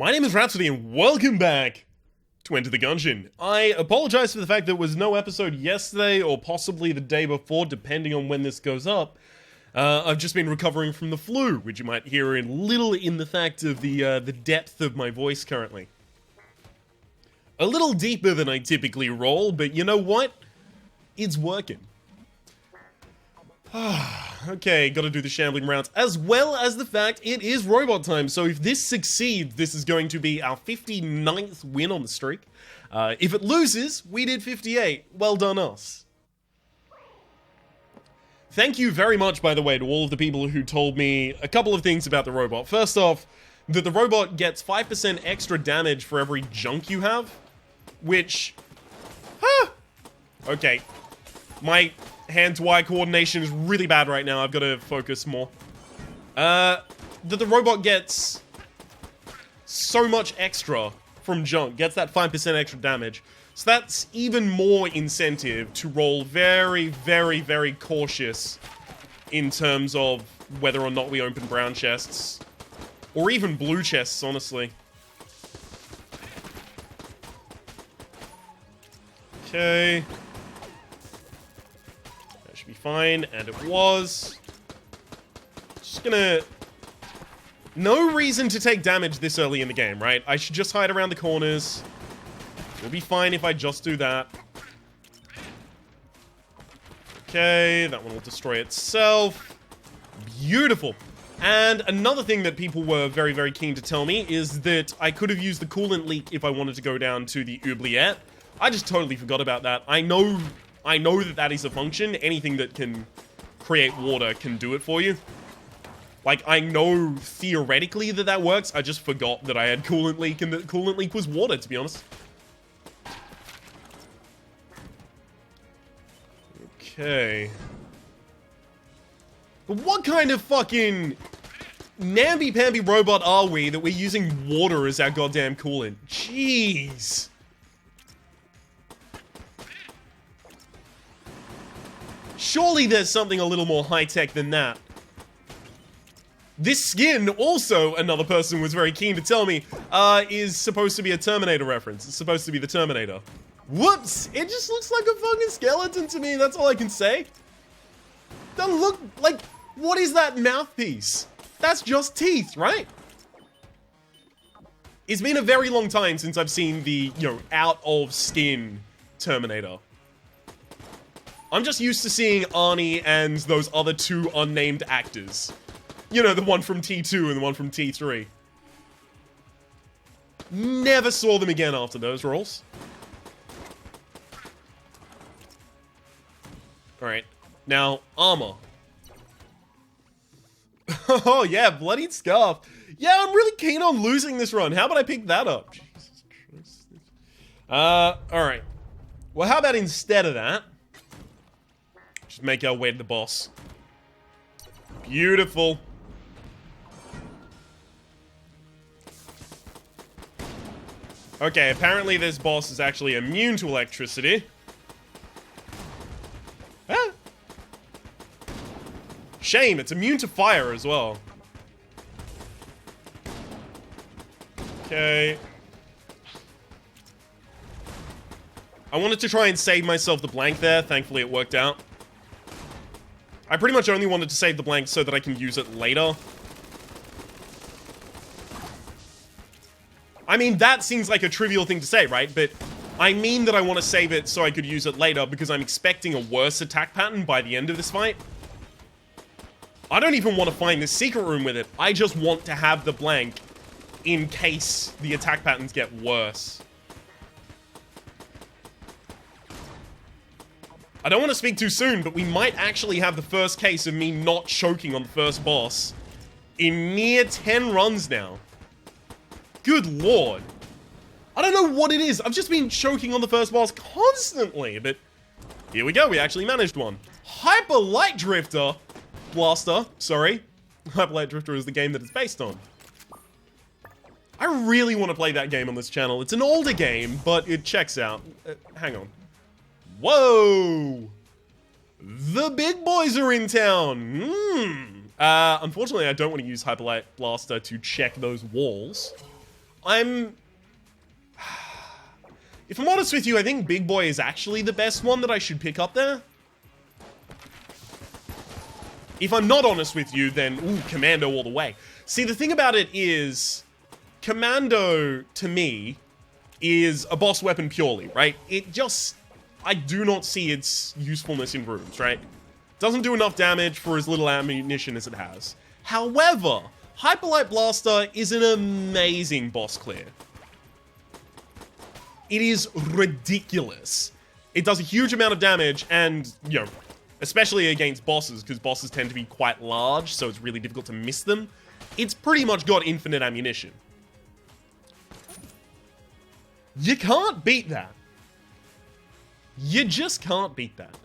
My name is Rhapsody and welcome back to Enter the Gungeon. I apologize for the fact there was no episode yesterday or possibly the day before, depending on when this goes up. I've just been recovering from the flu, which you might hear in the fact of the depth of my voice currently. A little deeper than I typically roll, but you know what? It's working. Okay, gotta do the shambling rounds, as well as the fact it is robot time, so if this succeeds, this is going to be our 59th win on the streak. If it loses, we did 58. Well done us. Thank you very much, by the way, to all of the people who told me a couple of things about the robot. First off, that the robot gets 5% extra damage for every junk you have, which... Okay. My hand-to-eye coordination is really bad right now. I've got to focus more. That the robot gets so much extra from junk, gets that 5% extra damage. So that's even more incentive to roll very, very, very cautious in terms of whether or not we open brown chests. Or even blue chests, honestly. Okay. That should be fine, and it was. Just gonna... No reason to take damage this early in the game, right? I should just hide around the corners. We'll be fine if I just do that. Okay, that one will destroy itself. Beautiful. And another thing that people were very, very keen to tell me is that I could have used the coolant leak if I wanted to go down to the oubliette. I just totally forgot about that. I know that that is a function. Anything that can create water can do it for you. Like, I know theoretically that that works. I just forgot that I had coolant leak and that coolant leak was water, to be honest. Okay. But what kind of fucking namby-pamby robot are we that we're using water as our goddamn coolant? Jeez. Surely there's something a little more high-tech than that. This skin, also, another person was very keen to tell me, is supposed to be a Terminator reference. It's supposed to be the Terminator. Whoops! It just looks like a fucking skeleton to me, that's all I can say. Doesn't look like... What is that mouthpiece? That's just teeth, right? It's been a very long time since I've seen the, out-of-skin Terminator. I'm just used to seeing Arnie and those other two unnamed actors. You know, the one from T2 and the one from T3. Never saw them again after those roles. Alright, now, armor. Oh yeah, bloodied scarf. Yeah, I'm really keen on losing this run. How about I pick that up? Jesus Christ. Alright. Well, how about instead of that, just make our way to the boss. Beautiful. Okay, apparently this boss is actually immune to electricity. Ah. Shame, it's immune to fire as well. Okay. I wanted to try and save myself the blank there. Thankfully, it worked out. I pretty much only wanted to save the blank so that I can use it later. I mean, that seems like a trivial thing to say, right? But I mean that I want to save it so I could use it later because I'm expecting a worse attack pattern by the end of this fight. I don't even want to find the secret room with it. I just want to have the blank in case the attack patterns get worse. I don't want to speak too soon, but we might actually have the first case of me not choking on the first boss in near 10 runs now. Good lord. I don't know what it is. I've just been choking on the first boss constantly, but here we go. We actually managed one. Hyper Light Drifter. Blaster, sorry. Hyper Light Drifter is the game that it's based on. I really want to play that game on this channel. It's an older game, but it checks out. Hang on. Whoa! The big boys are in town! Unfortunately, I don't want to use Hyper Light Blaster to check those walls. If I'm honest with you, I think Big Boy is actually the best one that I should pick up there. If I'm not honest with you, then, ooh, Commando all the way. See, the thing about it is, Commando, to me, is a boss weapon purely, right? I do not see its usefulness in rooms, right? Doesn't do enough damage for as little ammunition as it has. However, Hyperlight Blaster is an amazing boss clear. It is ridiculous. It does a huge amount of damage, and, you know, especially against bosses, because bosses tend to be quite large, so it's really difficult to miss them. It's pretty much got infinite ammunition. You can't beat that. You just can't beat that.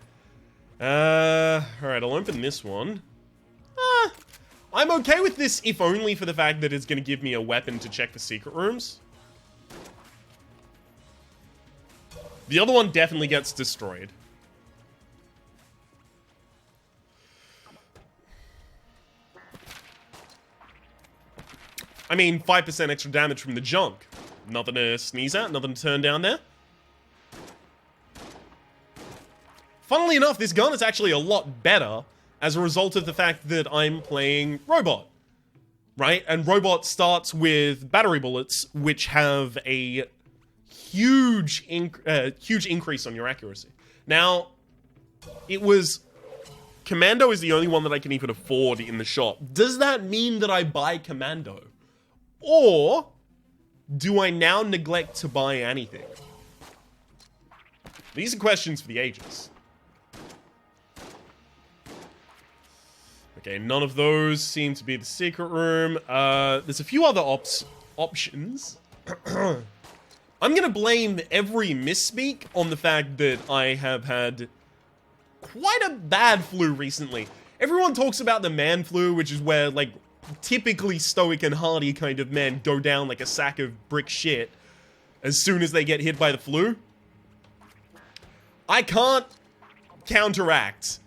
Alright, I'll open this one. I'm okay with this, if only for the fact that it's going to give me a weapon to check for secret rooms. The other one definitely gets destroyed. I mean, 5% extra damage from the junk. Nothing to sneeze at, nothing to turn down there. Funnily enough, this gun is actually a lot better as a result of the fact that I'm playing Robot. Right? And Robot starts with battery bullets, which have a huge increase on your accuracy. Now, Commando is the only one that I can even afford in the shop. Does that mean that I buy Commando? Or do I now neglect to buy anything? These are questions for the ages. Okay, none of those seem to be the secret room. There's a few other options. I'm gonna blame every misspeak on the fact that I have had quite a bad flu recently. Everyone talks about the man flu, which is where, like, typically stoic and hardy kind of men go down like a sack of brick shit as soon as they get hit by the flu. I can't counteract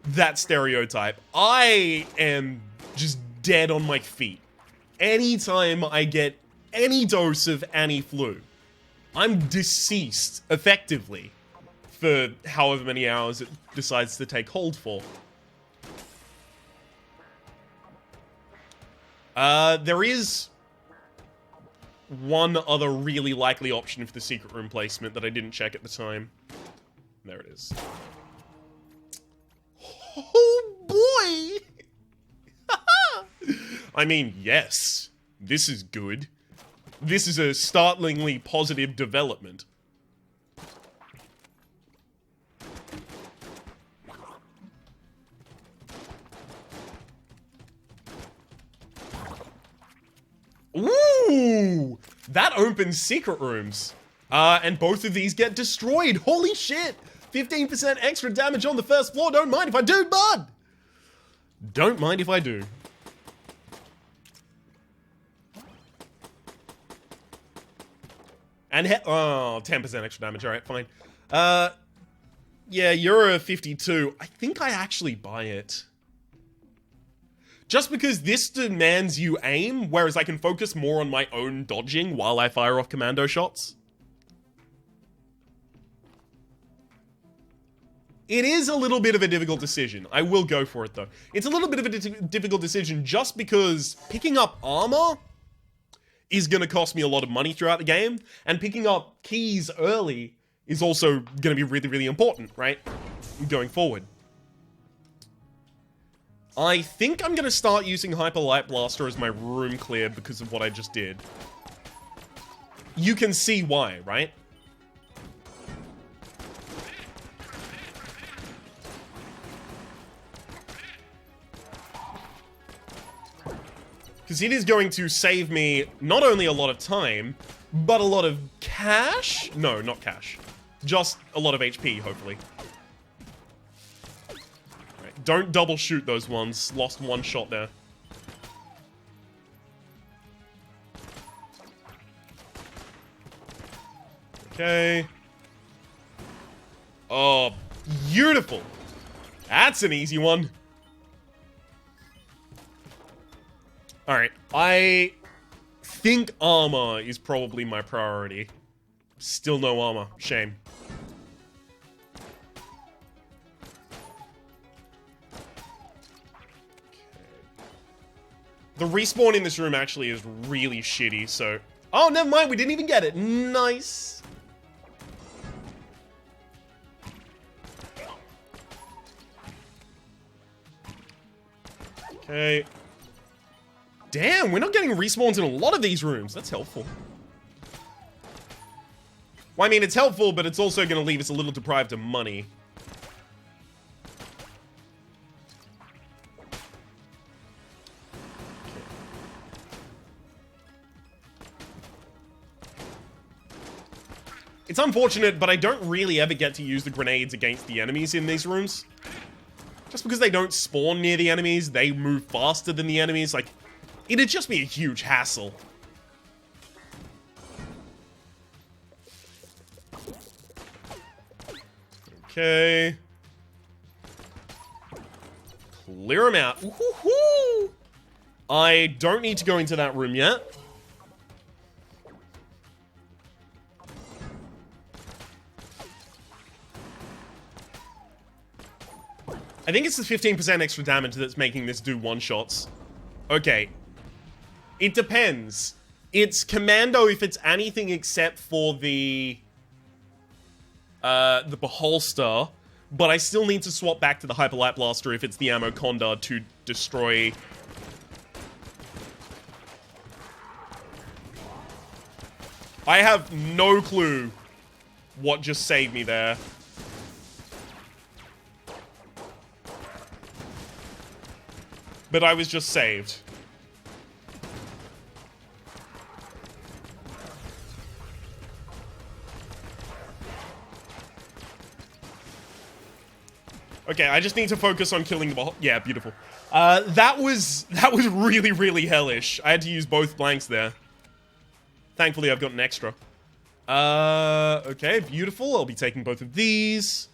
that stereotype. I am just dead on my feet anytime I get any dose of any flu. I'm deceased, effectively, for however many hours it decides to take hold for. There is one other really likely option for the secret room placement that I didn't check at the time. There it is. Oh boy! I mean, yes, this is good. This is a startlingly positive development. Ooh! That opens secret rooms. And both of these get destroyed. Holy shit! 15% extra damage on the first floor. Don't mind if I do, bud! Don't mind if I do. And 10% extra damage. Alright, fine. Yeah, you're a 52. I think I actually buy it. Just because this demands you aim, whereas I can focus more on my own dodging while I fire off commando shots. It is a little bit of a difficult decision. I will go for it, though. It's a little bit of a difficult decision just because picking up armor is going to cost me a lot of money throughout the game, and picking up keys early is also going to be really, really important, right? Going forward. I think I'm going to start using Hyper Light Blaster as my room clear because of what I just did. You can see why, right? Because it is going to save me not only a lot of time, but a lot of cash? No, not cash. Just a lot of HP, hopefully. Right, don't double shoot those ones. Lost one shot there. Okay. Oh, beautiful. That's an easy one. Alright, I think armor is probably my priority. Still no armor. Shame. The respawn in this room actually is really shitty, so... Oh, never mind, we didn't even get it. Nice. Okay. Damn, we're not getting respawns in a lot of these rooms. That's helpful. Well, I mean, it's helpful, but it's also going to leave us a little deprived of money. It's unfortunate, but I don't really ever get to use the grenades against the enemies in these rooms. Just because they don't spawn near the enemies, they move faster than the enemies. Like, it'd just be a huge hassle. Okay. Clear them out. Woohoo! I don't need to go into that room yet. I think it's the 15% extra damage that's making this do one-shots. Okay. It depends. It's commando if it's anything except for the beholster, but I still need to swap back to the Hyper Light Blaster if it's the ammo conda to destroy... I have no clue what just saved me there. But I was just saved. Okay, I just need to focus on killing the ball. Yeah, beautiful. That was really, really hellish. I had to use both blanks there. Thankfully, I've got an extra. Okay, beautiful. I'll be taking both of these.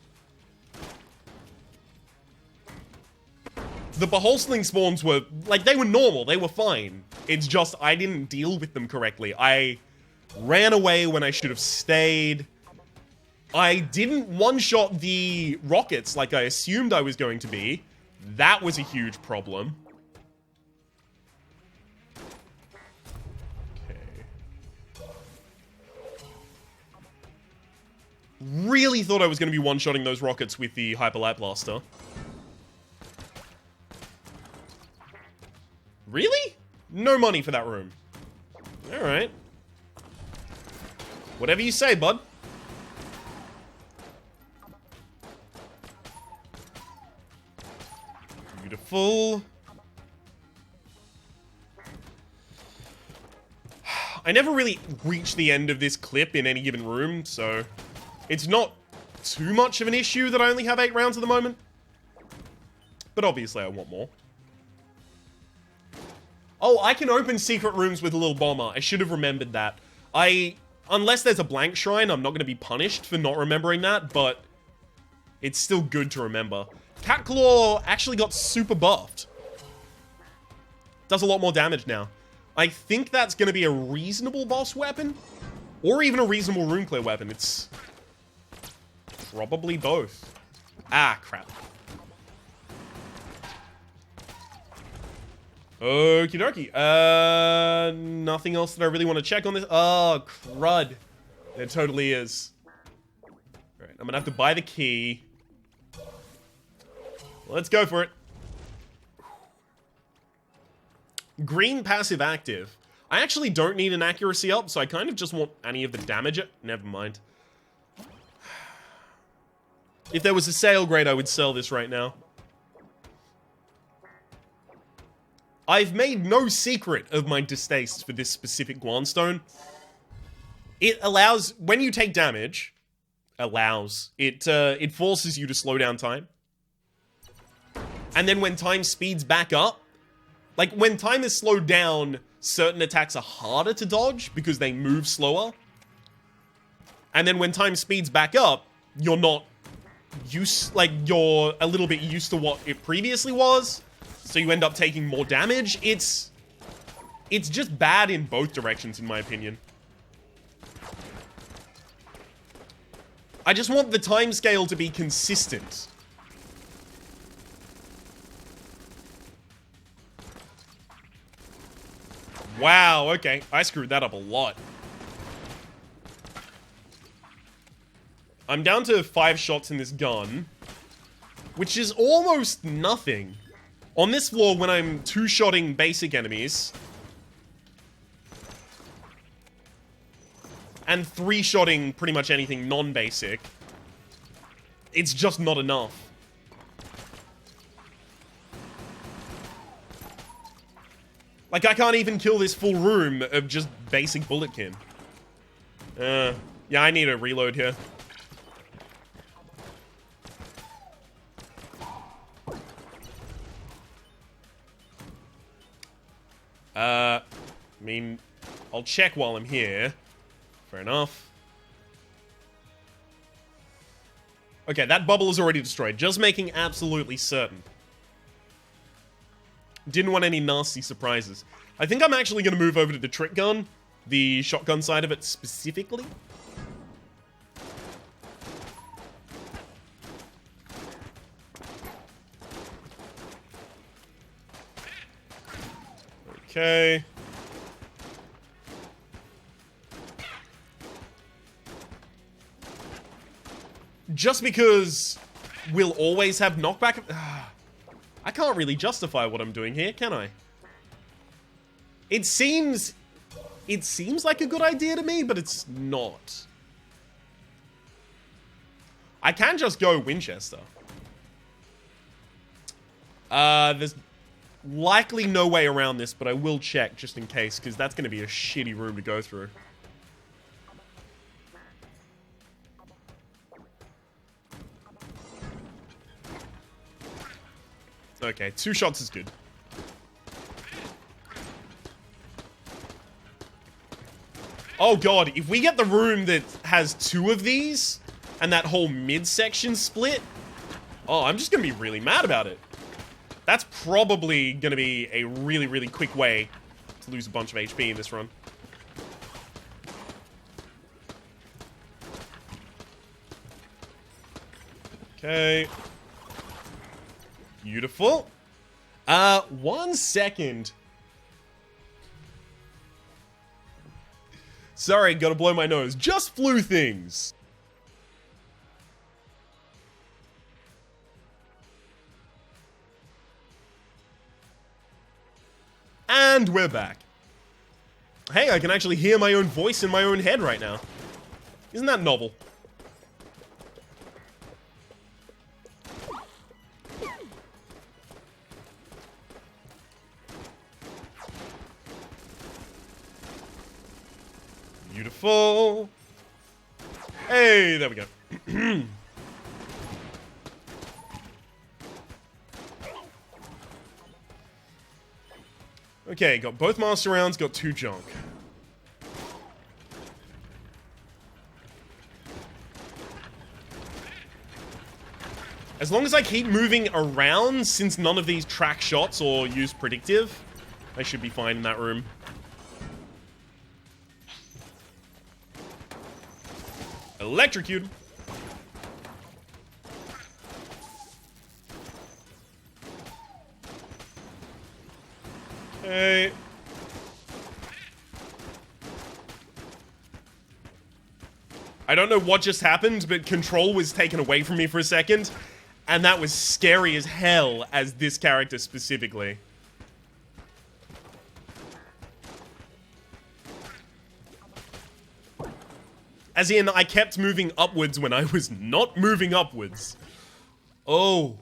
The beholstling spawns were, like, they were normal. They were fine. It's just I didn't deal with them correctly. I ran away when I should have stayed. I didn't one-shot the rockets like I assumed I was going to be. That was a huge problem. Okay. Really thought I was going to be one-shotting those rockets with the Hyper Light Blaster. Really? No money for that room. Alright. Whatever you say, bud. Beautiful. I never really reach the end of this clip in any given room, so it's not too much of an issue that I only have 8 rounds at the moment. But obviously I want more. Oh, I can open secret rooms with a little bomber. I should have remembered that. Unless there's a blank shrine, I'm not going to be punished for not remembering that, but it's still good to remember. Cat Claw actually got super buffed. Does a lot more damage now. I think that's going to be a reasonable boss weapon, or even a reasonable rune clear weapon. It's probably both. Ah, crap. Okie dokie. Nothing else that I really want to check on this. Oh, crud. There totally is. Alright, I'm gonna have to buy the key. Let's go for it. Green passive active. I actually don't need an accuracy up, so I kind of just want any of the damage. Never mind. If there was a sale grade, I would sell this right now. I've made no secret of my distaste for this specific Guanstone. It allows, when you take damage, it forces you to slow down time. And then when time speeds back up, like when time is slowed down, certain attacks are harder to dodge because they move slower. And then when time speeds back up, you're not you're a little bit used to what it previously was. So you end up taking more damage. It's It's just bad in both directions, in my opinion. I just want the timescale to be consistent. Wow, okay. I screwed that up a lot. I'm down to 5 shots in this gun, which is almost nothing. On this floor, when I'm 2-shotting basic enemies, and 3-shotting pretty much anything non-basic, it's just not enough. Like, I can't even kill this full room of just basic bullet kin. Yeah, I need a reload here. I mean, I'll check while I'm here. Fair enough. Okay, that bubble is already destroyed. Just making absolutely certain. Didn't want any nasty surprises. I think I'm actually going to move over to the trick gun. The shotgun side of it specifically. Okay. Just because we'll always have knockback... I can't really justify what I'm doing here, can I? It seems like a good idea to me, but it's not. I can just go Winchester. There's likely no way around this, but I will check just in case, because that's going to be a shitty room to go through. Okay, 2 shots is good. Oh god, if we get the room that has 2 of these, and that whole midsection split, oh, I'm just gonna be really mad about it. That's probably gonna be a really, really quick way to lose a bunch of HP in this run. Okay. Beautiful. 1 second. Sorry, gotta blow my nose. Just flew things. And we're back. Hey, I can actually hear my own voice in my own head right now. Isn't that novel? Beautiful. Hey, there we go. Okay, got both master rounds, got 2 junk. As long as I keep moving around, since none of these track shots or use predictive, I should be fine in that room. Electrocute. Okay. I don't know what just happened, but control was taken away from me for a second, and that was scary as hell as this character specifically. As in, I kept moving upwards when I was not moving upwards. Oh.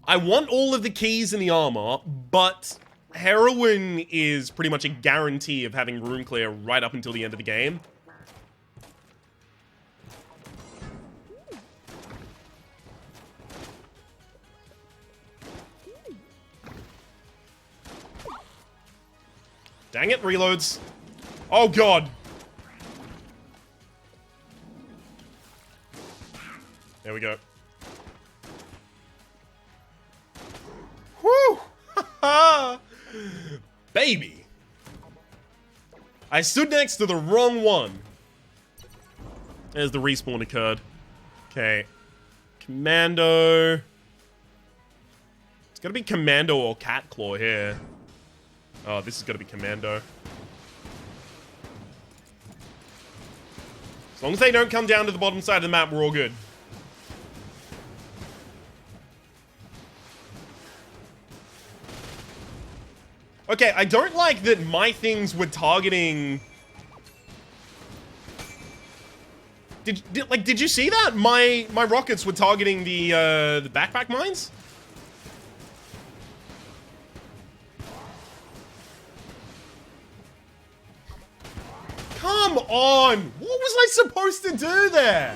I want all of the keys in the armor, but heroin is pretty much a guarantee of having room clear right up until the end of the game. Dang it, reloads. Oh god. There we go. Whew! Baby. I stood next to the wrong one. As the respawn occurred. Okay. Commando. It's gotta be Commando or Cat Claw here. Oh, this is gotta be Commando. As long as they don't come down to the bottom side of the map, we're all good. Okay, I don't like that my things were targeting... Did you see that? My rockets were targeting the backpack mines? Come on! What was I supposed to do there?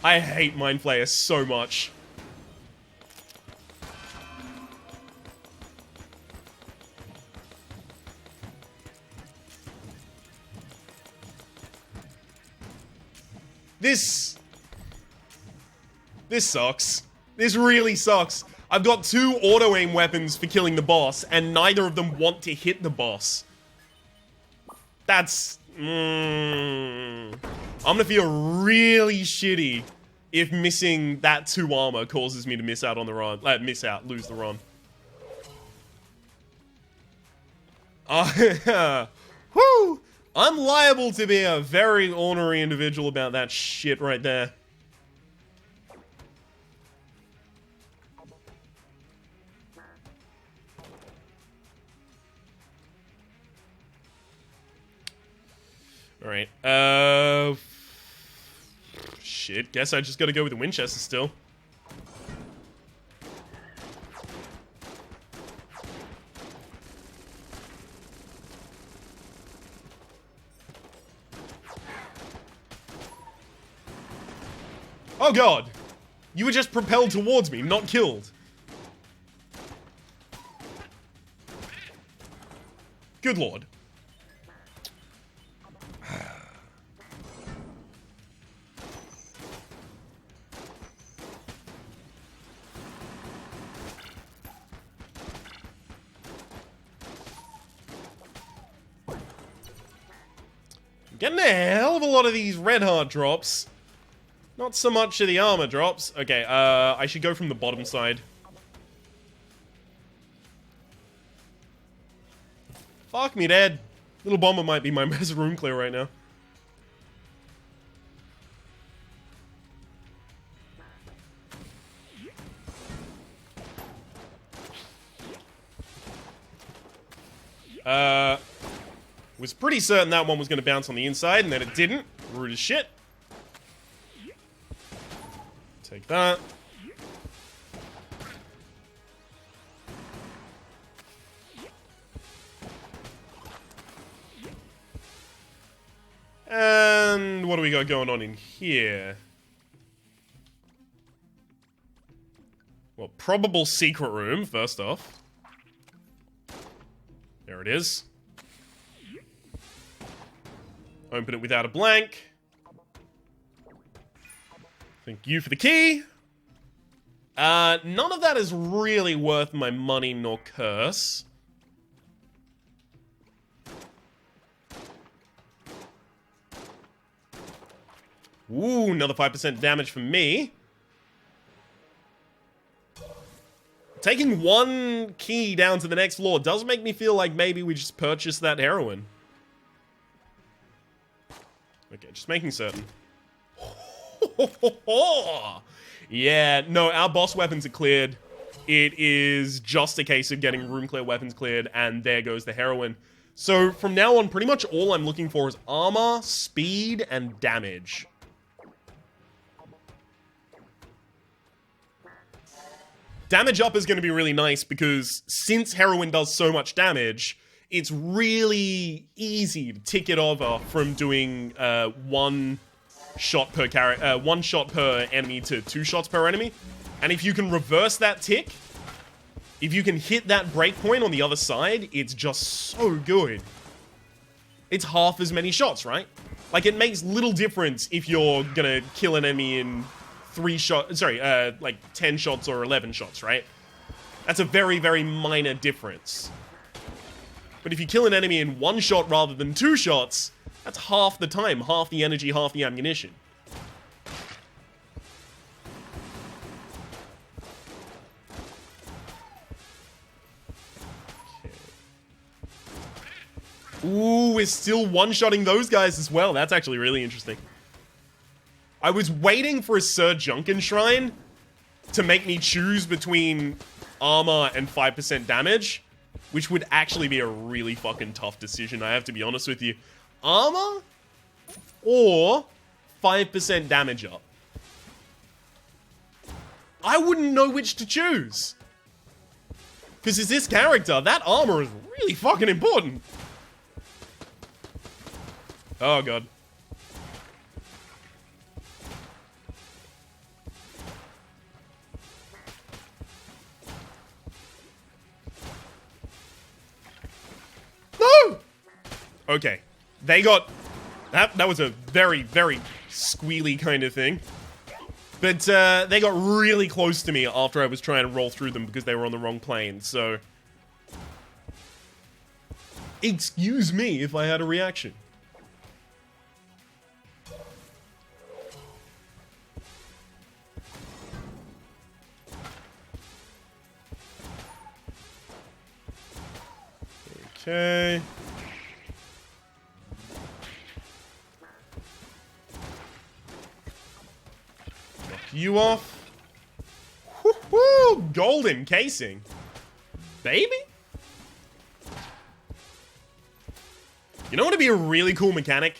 I hate Mind Flayer so much. This sucks. This really sucks. I've got 2 auto-aim weapons for killing the boss, and neither of them want to hit the boss. That's... I'm gonna feel really shitty if missing that 2 armor causes me to miss out on the run. Lose the run. Whoo! I'm liable to be a very ornery individual about that shit right there. Alright, shit, guess I just gotta go with the Winchester still. Oh god! You were just propelled towards me, not killed. Good lord. Getting a hell of a lot of these red heart drops. Not so much of the armor drops. Okay, I should go from the bottom side. Fuck me, Dad. Little Bomber might be my best room clear right now. Was pretty certain that one was going to bounce on the inside, and then it didn't. Rude as shit. Take that. And what do we got going on in here? Well, probable secret room, first off. There it is. Open it without a blank. Thank you for the key. None of that is really worth my money nor curse. Ooh, another 5% damage from me. Taking 1 key down to the next floor does make me feel like maybe we just purchased that heroin. Okay, just making certain. Yeah, no, our boss weapons are cleared. It is just a case of getting room clear weapons cleared, and there goes the heroin. So from now on, pretty much all I'm looking for is armor, speed, and damage. Damage up is going to be really nice because since heroin does so much damage, it's really easy to tick it over from doing 1 shot per enemy to 2 shots per enemy. And if you can reverse that tick, if you can hit that breakpoint on the other side, it's just so good. It's half as many shots, right? Like, it makes little difference if you're gonna kill an enemy in 3 shots, like 10 shots or 11 shots, right? That's a very, very minor difference. But if you kill an enemy in one shot rather than 2 shots, that's half the time, half the energy, half the ammunition. Ooh, we're still one-shotting those guys as well. That's actually really interesting. I was waiting for a Sir Junkin Shrine to make me choose between armor and 5% damage, which would actually be a really fucking tough decision, I have to be honest with you. Armor or 5% damage up? I wouldn't know which to choose. Because as this character, that armor is really fucking important. Oh god. No! Okay. They got... That was a very, very squealy kind of thing. But they got really close to me after I was trying to roll through them because they were on the wrong plane, so... Excuse me if I had a reaction. Okay. Knock you off. Woo-hoo! Golden casing. Baby? You know what would be a really cool mechanic?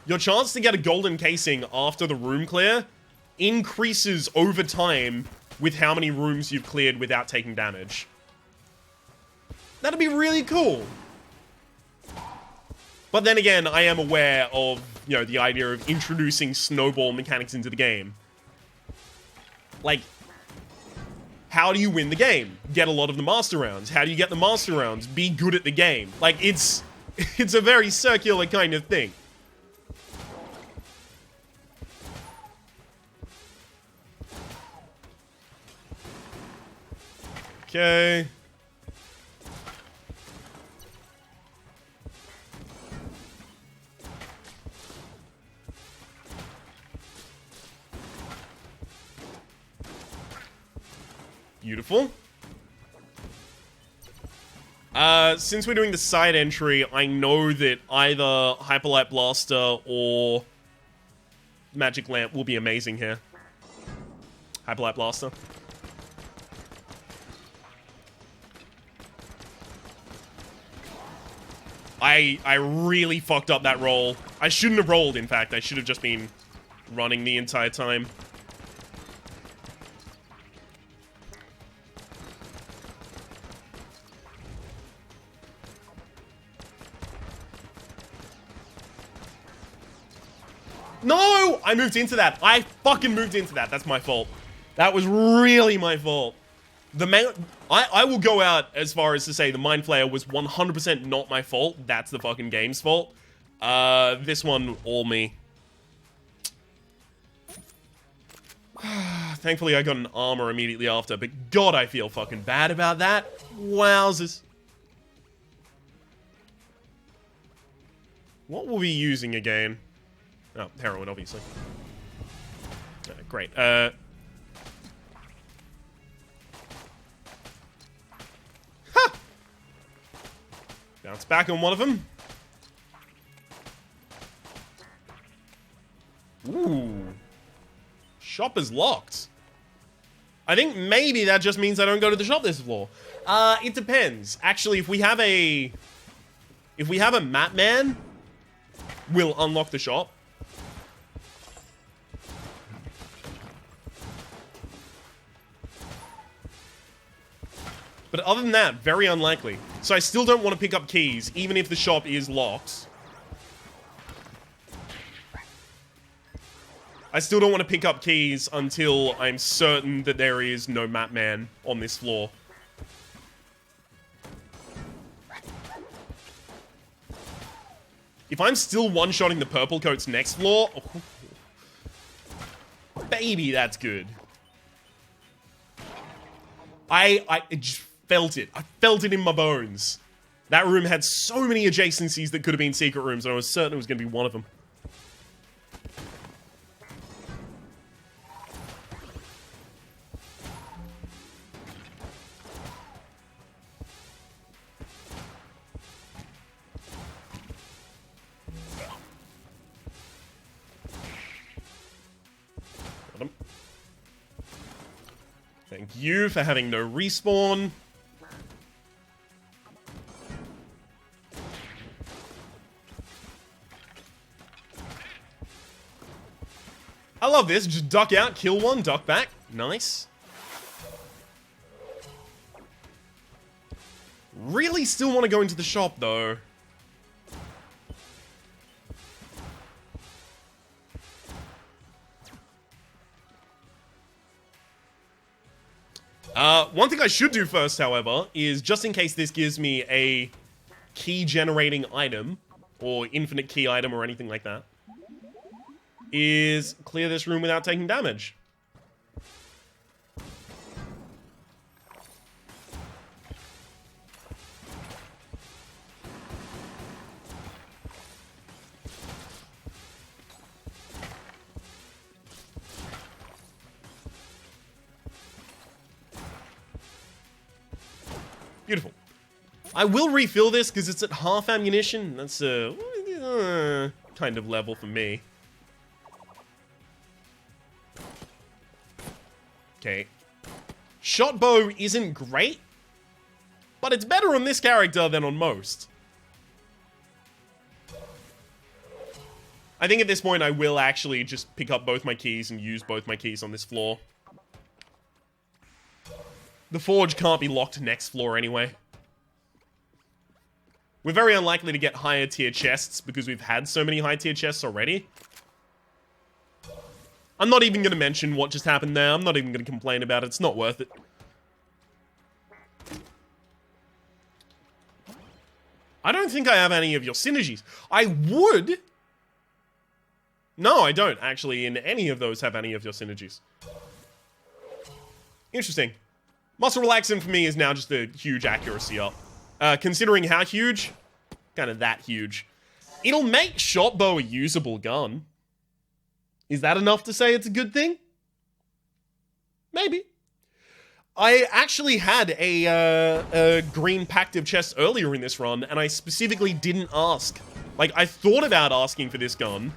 Your chance to get a golden casing after the room clear increases over time with how many rooms you've cleared without taking damage. That'd be really cool. But then again, I am aware of, you know, the idea of introducing snowball mechanics into the game. Like, how do you win the game? Get a lot of the master rounds. How do you get the master rounds? Be good at the game. Like, it's a very circular kind of thing. Okay. Beautiful. Since we're doing the side entry, I know that either Hyperlight Blaster or Magic Lamp will be amazing here. Hyperlight Blaster. I really fucked up that roll. I shouldn't have rolled, in fact. I should have just been running the entire time. No! I moved into that. I fucking moved into that. That's my fault. That was really my fault. I will go out as far as to say the Mind Flayer was 100% not my fault. That's the fucking game's fault. This one, all me. Thankfully, I got an armor immediately after, but God, I feel fucking bad about that. Wowzers. What were we using again? Oh, heroin, obviously. Great. Ha! Bounce back on one of them. Ooh. Shop is locked. I think maybe that just means I don't go to the shop this floor. It depends. Actually, if we have a map man, we'll unlock the shop. But other than that, very unlikely. So I still don't want to pick up keys, even if the shop is locked. I still don't want to pick up keys until I'm certain that there is no map man on this floor. If I'm still one-shotting the purple coats next floor... Oh, baby, that's good. I just felt it. I felt it in my bones. That room had so many adjacencies that could have been secret rooms, and I was certain it was going to be one of them. Thank you for having no respawn. I love this. Just duck out, kill one, duck back. Nice. Really still want to go into the shop, though. One thing I should do first, however, is just in case this gives me a key-generating item, or infinite key item, or anything like that, is clear this room without taking damage. Beautiful. I will refill this because it's at half ammunition. That's a kind of level for me. Okay. Shot bow isn't great, but it's better on this character than on most. I think at this point I will actually just pick up both my keys and use both my keys on this floor. The forge can't be locked next floor anyway. We're very unlikely to get higher tier chests because we've had so many high tier chests already. I'm not even going to mention what just happened there. I'm not even going to complain about it. It's not worth it. I don't think I have any of your synergies. I would. No, I don't actually in any of those have any of your synergies. Interesting. Muscle relaxant for me is now just a huge accuracy up. Considering how huge, kind of that huge. It'll make shot bow a usable gun. Is that enough to say it's a good thing? Maybe. I actually had a green pactive chest earlier in this run, and I specifically didn't ask. Like, I thought about asking for this item.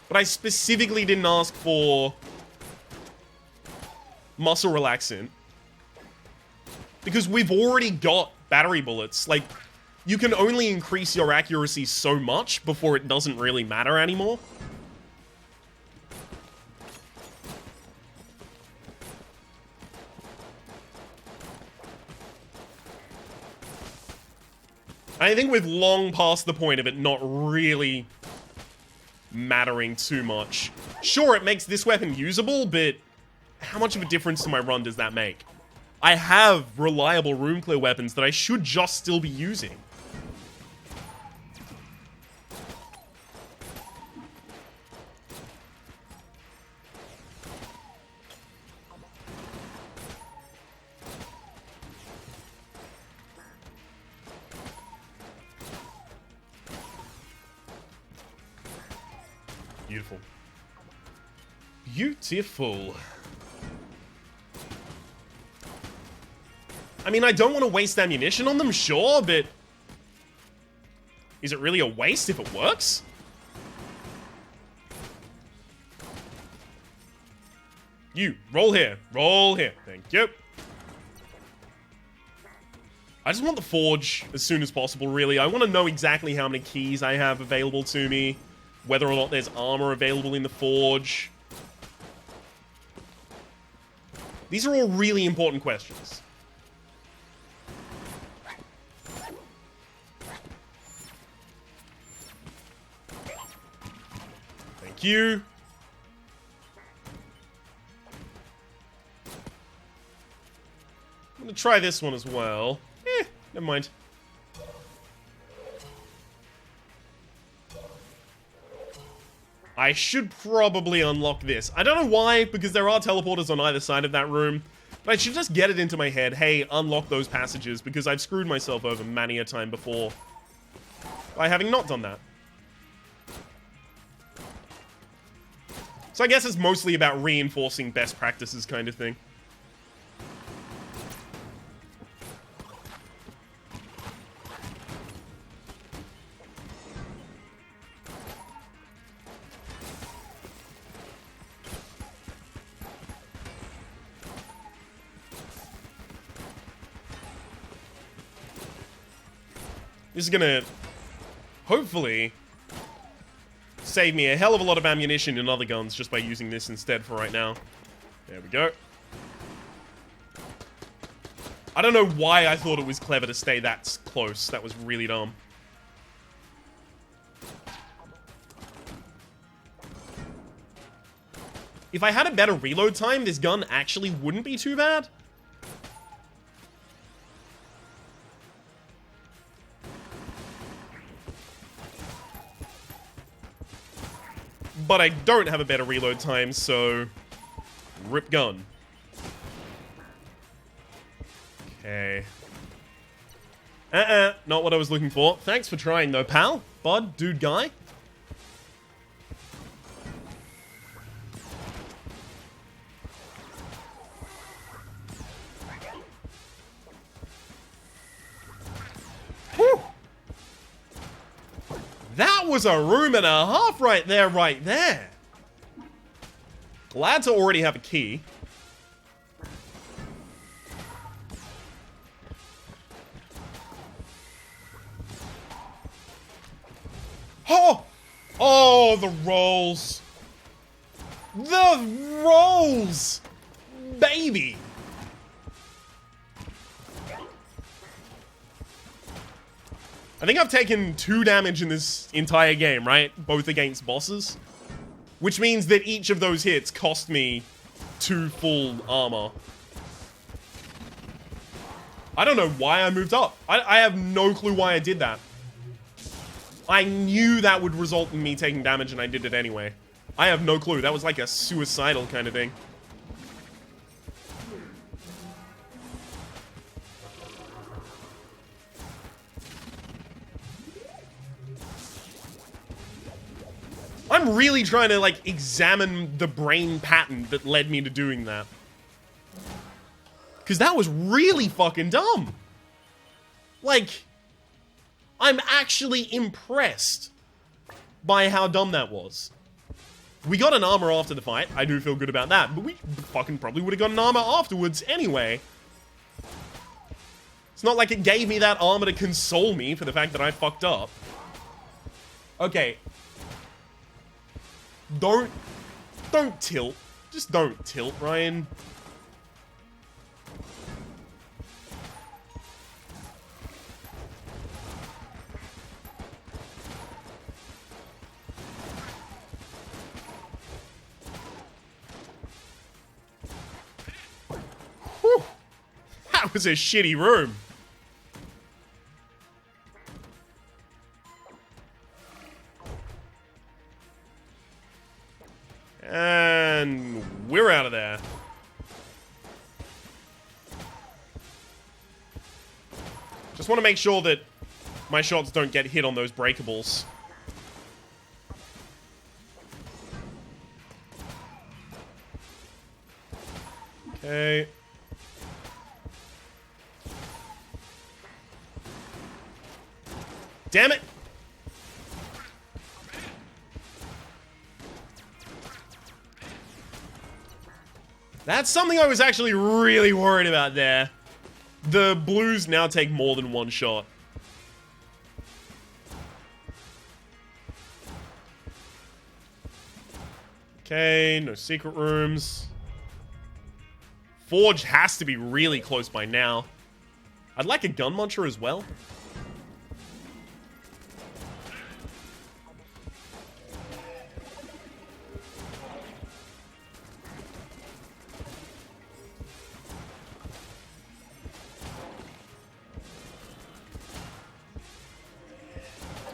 But I specifically didn't ask for muscle relaxant. Because we've already got battery bullets. Like, you can only increase your accuracy so much before it doesn't really matter anymore. I think we've long past the point of it not really mattering too much. Sure, it makes this weapon usable, but how much of a difference to my run does that make? I have reliable room clear weapons that I should just still be using. Beautiful. Beautiful. I mean, I don't want to waste ammunition on them, sure, but is it really a waste if it works? You, roll here. Roll here. Thank you. I just want the forge as soon as possible, really. I want to know exactly how many keys I have available to me, whether or not there's armor available in the forge. These are all really important questions. Thank you. I'm gonna try this one as well. Never mind. I should probably unlock this. I don't know why, because there are teleporters on either side of that room. But I should just get it into my head, hey, unlock those passages, because I've screwed myself over many a time before by having not done that. So I guess it's mostly about reinforcing best practices kind of thing. This is gonna, hopefully, save me a hell of a lot of ammunition in other guns just by using this instead for right now. There we go. I don't know why I thought it was clever to stay that close. That was really dumb. If I had a better reload time, this gun actually wouldn't be too bad. But I don't have a better reload time, so rip gun. Okay. Not what I was looking for. Thanks for trying though, pal. Bud, dude, guy. Whew. That was a room and a half right there. Glad to already have a key. Oh! Oh, the rolls. The rolls! Baby! I think I've taken 2 damage in this entire game, right? Both against bosses. Which means that each of those hits cost me 2 full armor. I don't know why I moved up. I have no clue why I did that. I knew that would result in me taking damage and I did it anyway. I have no clue. That was like a suicidal kind of thing. I'm really trying to, like, examine the brain pattern that led me to doing that. Because that was really fucking dumb. Like, I'm actually impressed by how dumb that was. We got an armor after the fight. I do feel good about that. But we fucking probably would have got an armor afterwards anyway. It's not like it gave me that armor to console me for the fact that I fucked up. Okay. Don't tilt. Just don't tilt, Ryan. Whew. That was a shitty room. And we're out of there. Just want to make sure that my shots don't get hit on those breakables. Okay. Damn it! That's something I was actually really worried about there. The blues now take more than one shot. Okay, no secret rooms. Forge has to be really close by now. I'd like a gun muncher as well.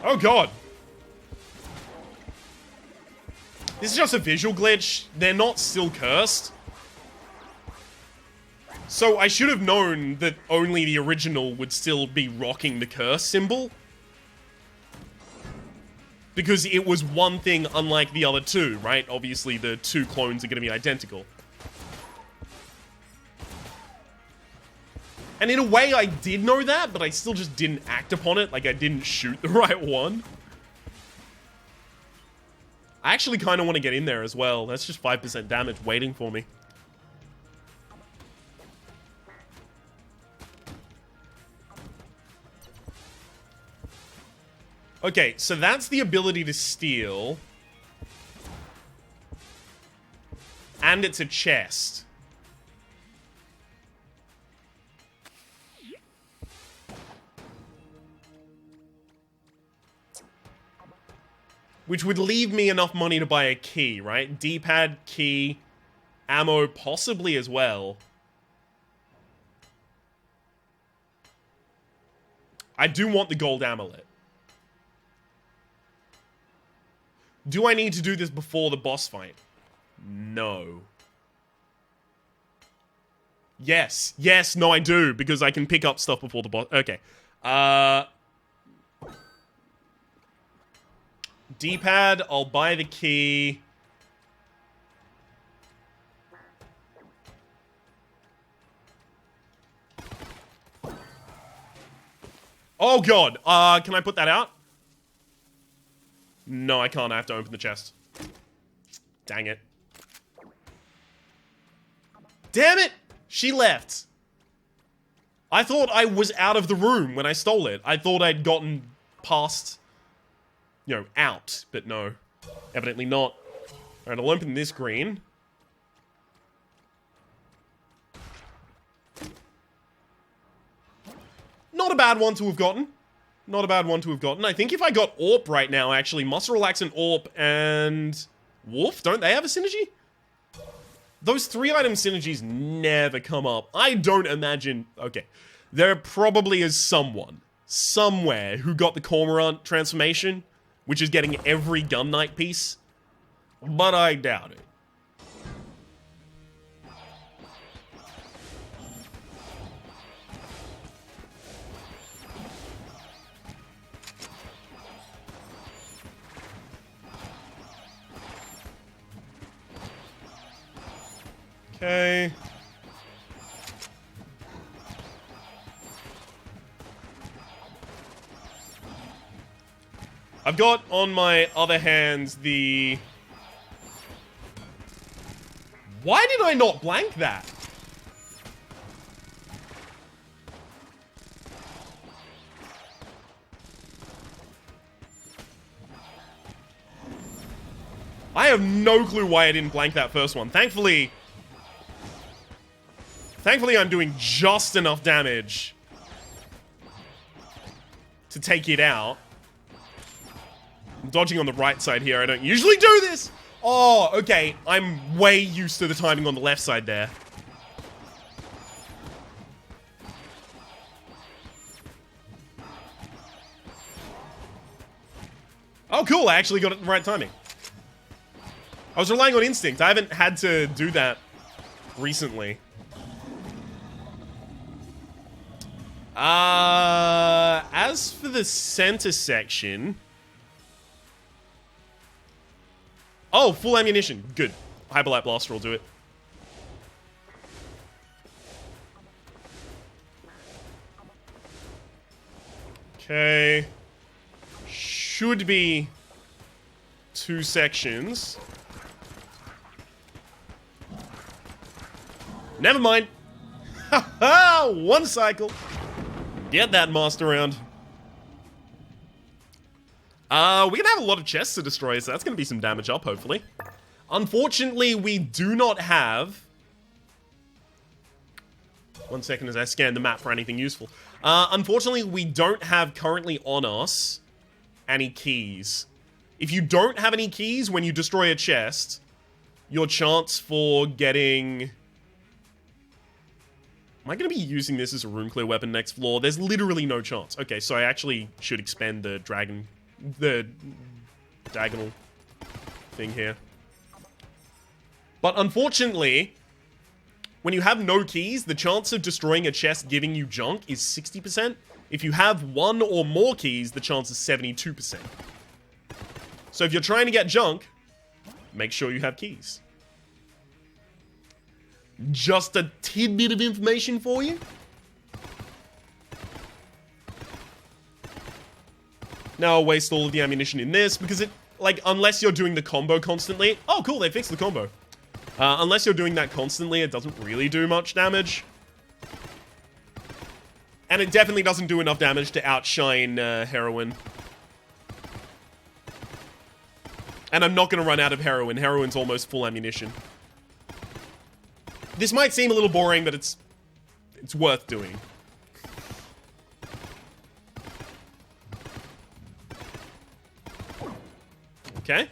Oh god. This is just a visual glitch. They're not still cursed. So I should have known that only the original would still be rocking the curse symbol. Because it was one thing unlike the other two, right? Obviously the two clones are going to be identical. And in a way I did know that, but I still just didn't act upon it. Like I didn't shoot the right one. I actually kind of want to get in there as well. That's just 5% damage waiting for me. Okay, so that's the ability to steal. And it's a chest. Which would leave me enough money to buy a key, right? D-pad, key, ammo, possibly as well. I do want the gold amulet. Do I need to do this before the boss fight? No. Yes. Yes, no I do, because I can pick up stuff before the boss. Okay. D-pad, I'll buy the key. Oh god, can I put that out? No, I can't. I have to open the chest. Dang it. Damn it! She left. I thought I was out of the room when I stole it. I thought I'd gotten past, you know, out. But no. Evidently not. Alright, I'll open this green. Not a bad one to have gotten. Not a bad one to have gotten. I think if I got Orp right now, actually, Muscle Relax and Orp and Wolf, don't they have a synergy? Those 3-item synergies never come up. I don't imagine... Okay. There probably is someone, somewhere, who got the Cormorant transformation, which is getting every Gun Knight piece, but I doubt it. Okay. I've got on my other hands the... Why did I not blank that? I have no clue why I didn't blank that first one. Thankfully, I'm doing just enough damage to take it out. I'm dodging on the right side here. I don't usually do this. Oh, okay. I'm way used to the timing on the left side there. Oh, cool. I actually got it the right timing. I was relying on instinct. I haven't had to do that recently. As for the center section... Oh, full ammunition. Good. Hyperlight Blaster will do it. Okay. Should be 2 sections. Never mind. Ha ha! 1 cycle. Get that master round. We're gonna have a lot of chests to destroy, so that's gonna be some damage up, hopefully. Unfortunately, we do not have... 1 second as I scan the map for anything useful. Unfortunately, we don't have currently on us any keys. If you don't have any keys when you destroy a chest, your chance for getting... Am I going to be using this as a room clear weapon next floor? There's literally no chance. Okay, so I actually should expend the diagonal thing here. But unfortunately, when you have no keys, the chance of destroying a chest giving you junk is 60%. If you have one or more keys, the chance is 72%. So if you're trying to get junk, make sure you have keys. Just a tidbit of information for you. Now I'll waste all of the ammunition in this because it, like, unless you're doing the combo constantly. Oh, cool, they fixed the combo. Unless you're doing that constantly, it doesn't really do much damage. And it definitely doesn't do enough damage to outshine heroin. And I'm not going to run out of heroin. Heroin's almost full ammunition. This might seem a little boring, but it's worth doing. Okay.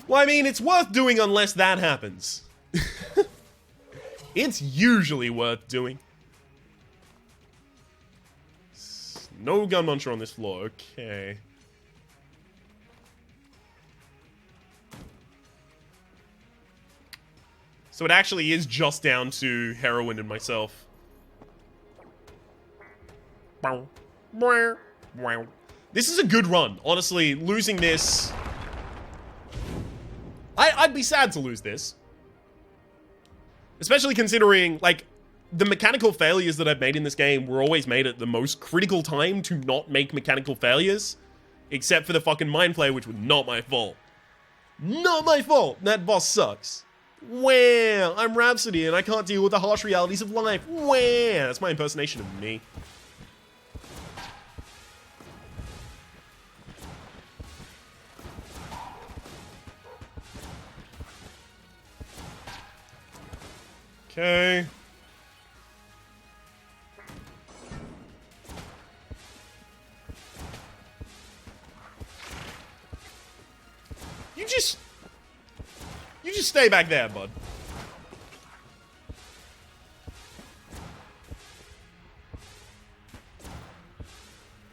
Well, I mean, it's worth doing unless that happens. It's usually worth doing. No gun muncher on this floor. Okay. So it actually is just down to heroin and myself. This is a good run. Honestly, losing this... I'd be sad to lose this. Especially considering, like, the mechanical failures that I've made in this game were always made at the most critical time to not make mechanical failures. Except for the fucking mind flare, which was not my fault. Not my fault! That boss sucks. Wow, I'm Rhapsody and I can't deal with the harsh realities of life. Wow, that's my impersonation of me. Okay. You just stay back there, bud.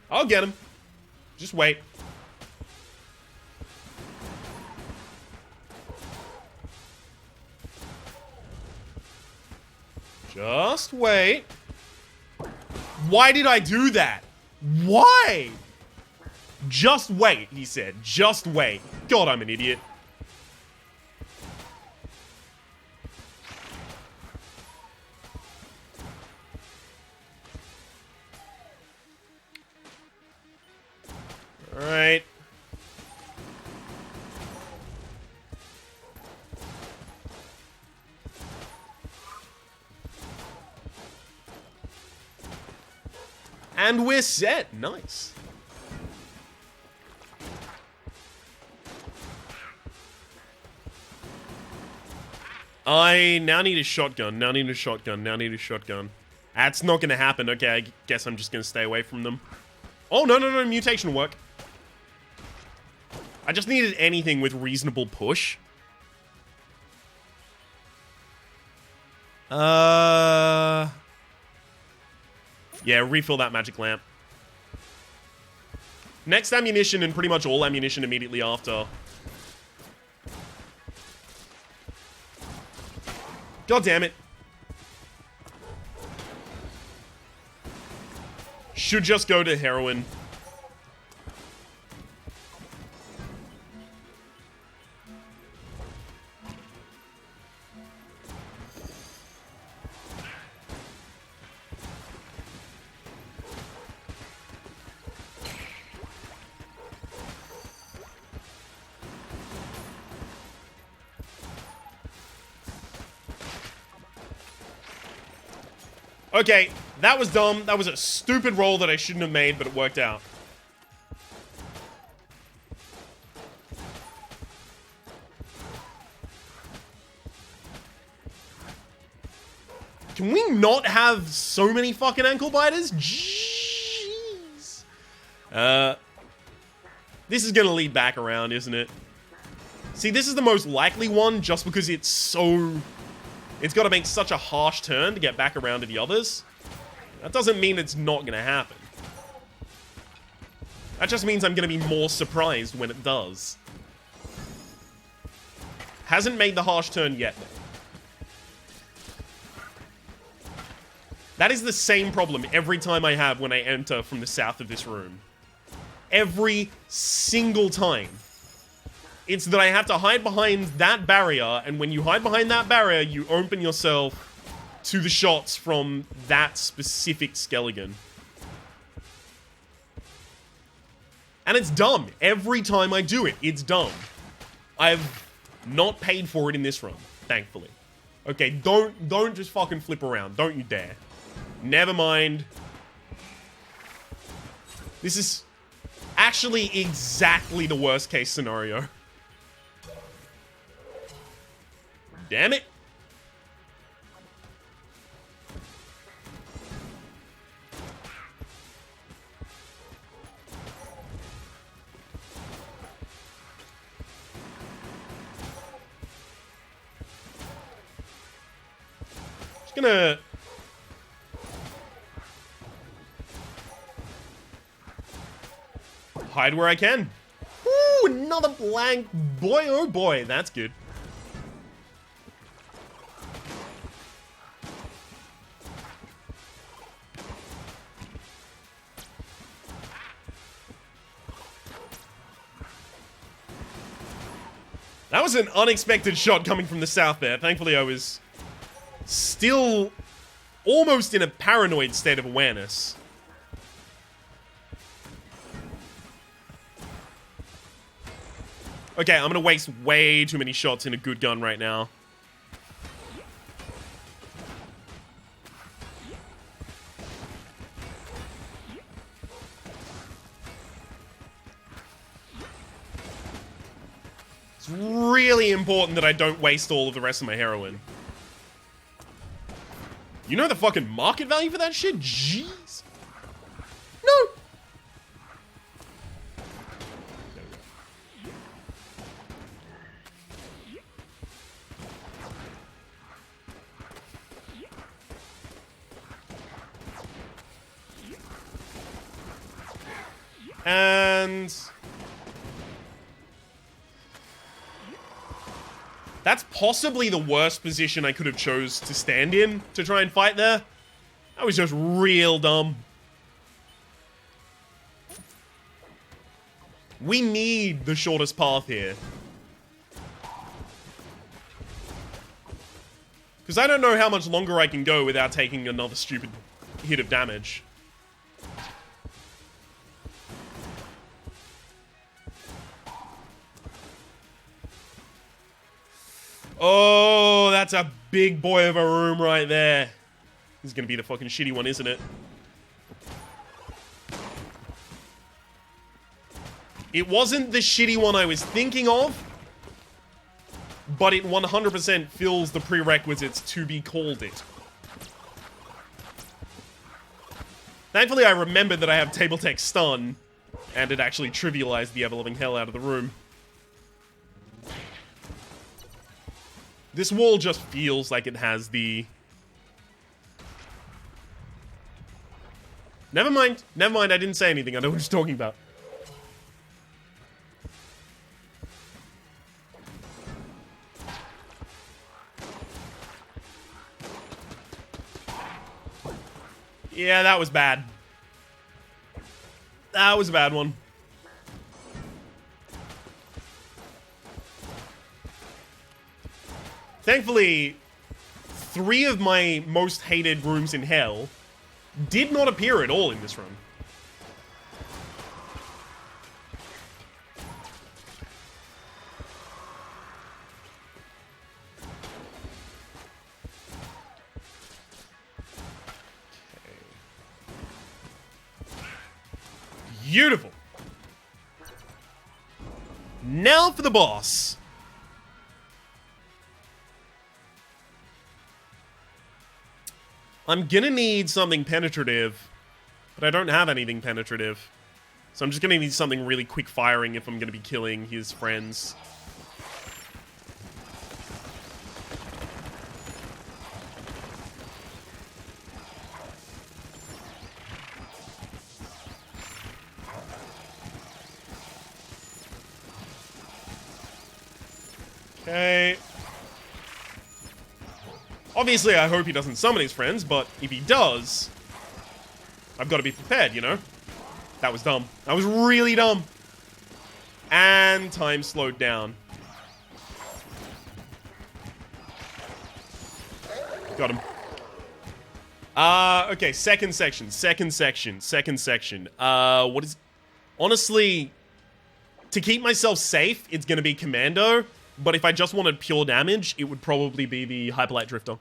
I'll get him. Just wait. Just wait. Why did I do that? Why? Just wait, he said. Just wait. God, I'm an idiot. All right. And we're set. Nice. I now need a shotgun. Now need a shotgun. Now need a shotgun. That's not going to happen. Okay, I guess I'm just going to stay away from them. Oh, no, no, no. Mutation will work. I just needed anything with reasonable push. Yeah, refill that magic lamp. Next ammunition and pretty much all ammunition immediately after. God damn it. Should just go to heroin. Okay, that was dumb. That was a stupid roll that I shouldn't have made, but it worked out. Can we not have so many fucking ankle biters? Jeez. This is gonna lead back around, isn't it? See, this is the most likely one just because it's so... It's got to make such a harsh turn to get back around to the others. That doesn't mean it's not going to happen. That just means I'm going to be more surprised when it does. Hasn't made the harsh turn yet, though. That is the same problem every time I have when I enter from the south of this room. Every single time. It's that I have to hide behind that barrier, and when you hide behind that barrier, you open yourself to the shots from that specific skeleton. And it's dumb. Every time I do it, it's dumb. I've not paid for it in this run, thankfully. Okay, don't just fucking flip around. Don't you dare. Never mind. This is actually exactly the worst case scenario. Damn it. Just gonna hide where I can. Ooh, another blank. Boy, oh boy, that's good. That was an unexpected shot coming from the south there. Thankfully, I was still almost in a paranoid state of awareness. Okay, I'm gonna waste way too many shots in a good gun right now. It's really important that I don't waste all of the rest of my heroin. You know the fucking market value for that shit? Jeez. No! And that's possibly the worst position I could have chose to stand in to try and fight there. That was just real dumb. We need the shortest path here. Because I don't know how much longer I can go without taking another stupid hit of damage. Oh, that's a big boy of a room right there. This is gonna be the fucking shitty one, isn't it? It wasn't the shitty one I was thinking of, but it 100% fills the prerequisites to be called it. Thankfully, I remembered that I have table tech stun, and it actually trivialized the ever-loving hell out of the room. This wall just feels like it has the... Never mind, I didn't say anything, I know what you're talking about. Yeah, that was bad. That was a bad one. Thankfully, 3 of my most hated rooms in hell did not appear at all in this room. Beautiful. Now for the boss. I'm gonna need something penetrative, but I don't have anything penetrative. So I'm just gonna need something really quick firing if I'm gonna be killing his friends. Okay. Obviously, I hope he doesn't summon his friends, but if he does, I've got to be prepared, you know? That was dumb. That was really dumb. And time slowed down. Got him. Okay, second section. What is... Honestly, to keep myself safe, it's gonna be Commando, but if I just wanted pure damage, it would probably be the Hyperlight Drifter.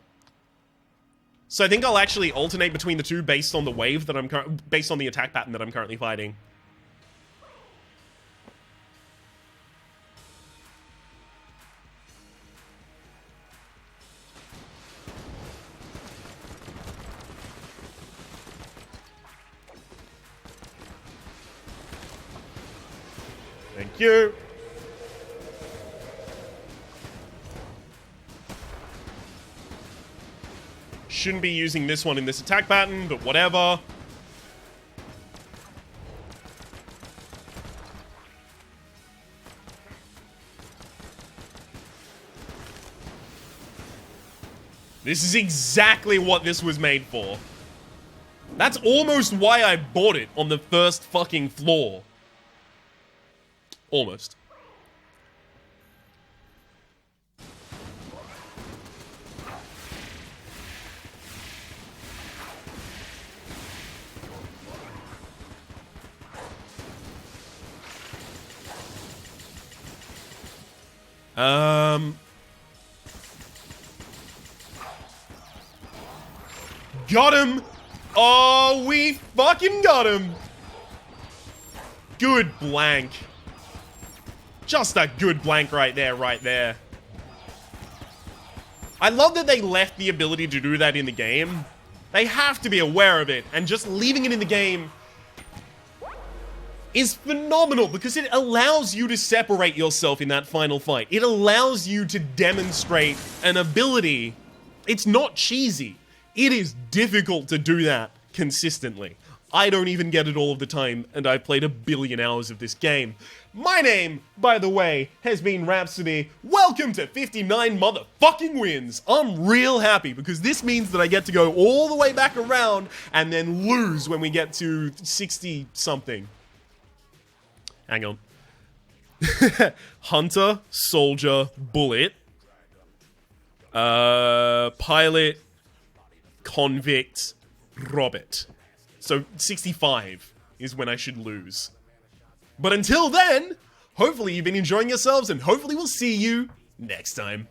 So I think I'll actually alternate between the two based on the wave that I'm based on the attack pattern that I'm currently fighting. Thank you. Shouldn't be using this one in this attack pattern, but whatever. This is exactly what this was made for. That's almost why I bought it on the first fucking floor. Almost. Got him! Oh, we fucking got him! Good blank. Just a good blank right there, I love that they left the ability to do that in the game. They have to be aware of it, and just leaving it in the game is phenomenal because it allows you to separate yourself in that final fight. It allows you to demonstrate an ability. It's not cheesy. It is difficult to do that consistently. I don't even get it all of the time, and I've played a billion hours of this game. My name, by the way, has been Rhapsody. Welcome to 59 motherfucking wins. I'm real happy because this means that I get to go all the way back around and then lose when we get to 60-something. Hang on. Hunter, Soldier, Bullet. Pilot, Convict, Robert. So 65 is when I should lose. But until then, hopefully you've been enjoying yourselves and hopefully we'll see you next time.